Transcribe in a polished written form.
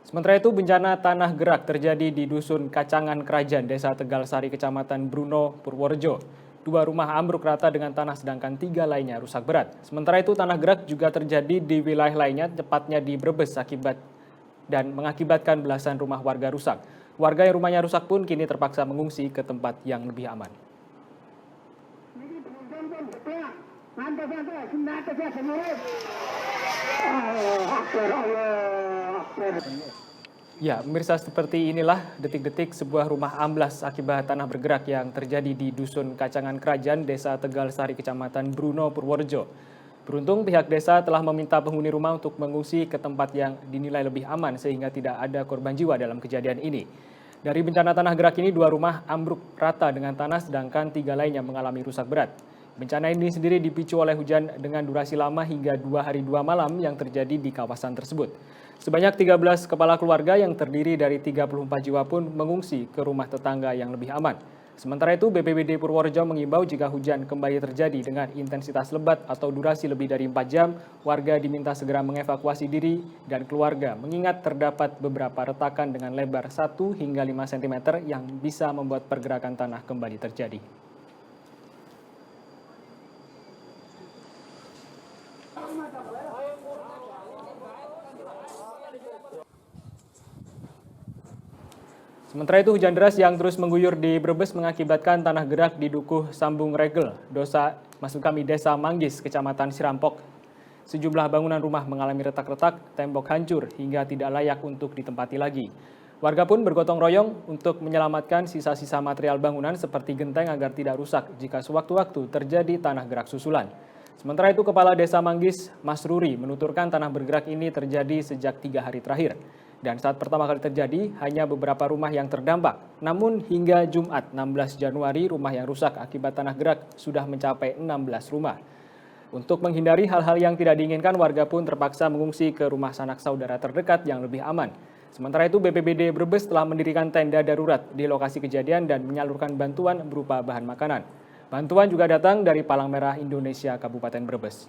Sementara itu, bencana tanah gerak terjadi di Dusun Kacangan Kerajaan, Desa Tegal Sari, Kecamatan Bruno, Purworejo. 2 rumah ambruk rata dengan tanah, sedangkan 3 lainnya rusak berat. Sementara itu, tanah gerak juga terjadi di wilayah lainnya, tepatnya di Brebes, dan mengakibatkan belasan rumah warga rusak. Warga yang rumahnya rusak pun kini terpaksa mengungsi ke tempat yang lebih aman. Ya, pemirsa, seperti inilah detik-detik sebuah rumah amblas akibat tanah bergerak yang terjadi di Dusun Kacangan Kerajaan, Desa Tegal Sari, Kecamatan Bruno, Purworejo. Beruntung pihak desa telah meminta penghuni rumah untuk mengungsi ke tempat yang dinilai lebih aman sehingga tidak ada korban jiwa dalam kejadian ini. Dari bencana tanah gerak ini, 2 rumah ambruk rata dengan tanah, sedangkan 3 lainnya mengalami rusak berat. Bencana ini sendiri dipicu oleh hujan dengan durasi lama hingga 2 hari 2 malam yang terjadi di kawasan tersebut. Sebanyak 13 kepala keluarga yang terdiri dari 34 jiwa pun mengungsi ke rumah tetangga yang lebih aman. Sementara itu, BPBD Purworejo mengimbau jika hujan kembali terjadi dengan intensitas lebat atau durasi lebih dari 4 jam, warga diminta segera mengevakuasi diri dan keluarga, mengingat terdapat beberapa retakan dengan lebar 1 hingga 5 cm yang bisa membuat pergerakan tanah kembali terjadi. Sementara itu, hujan deras yang terus mengguyur di Brebes mengakibatkan tanah gerak di Dukuh Sambung Regel, Desa Manggis, Kecamatan Sirampok. Sejumlah bangunan rumah mengalami retak-retak, tembok hancur hingga tidak layak untuk ditempati lagi. Warga pun bergotong royong untuk menyelamatkan sisa-sisa material bangunan seperti genteng agar tidak rusak jika sewaktu-waktu terjadi tanah gerak susulan. Sementara itu, Kepala Desa Manggis, Mas Ruri, menuturkan tanah bergerak ini terjadi sejak 3 hari terakhir. Dan saat pertama kali terjadi, hanya beberapa rumah yang terdampak. Namun hingga Jumat 16 Januari, rumah yang rusak akibat tanah gerak sudah mencapai 16 rumah. Untuk menghindari hal-hal yang tidak diinginkan, warga pun terpaksa mengungsi ke rumah sanak saudara terdekat yang lebih aman. Sementara itu, BPBD Brebes telah mendirikan tenda darurat di lokasi kejadian dan menyalurkan bantuan berupa bahan makanan. Bantuan juga datang dari Palang Merah Indonesia Kabupaten Brebes.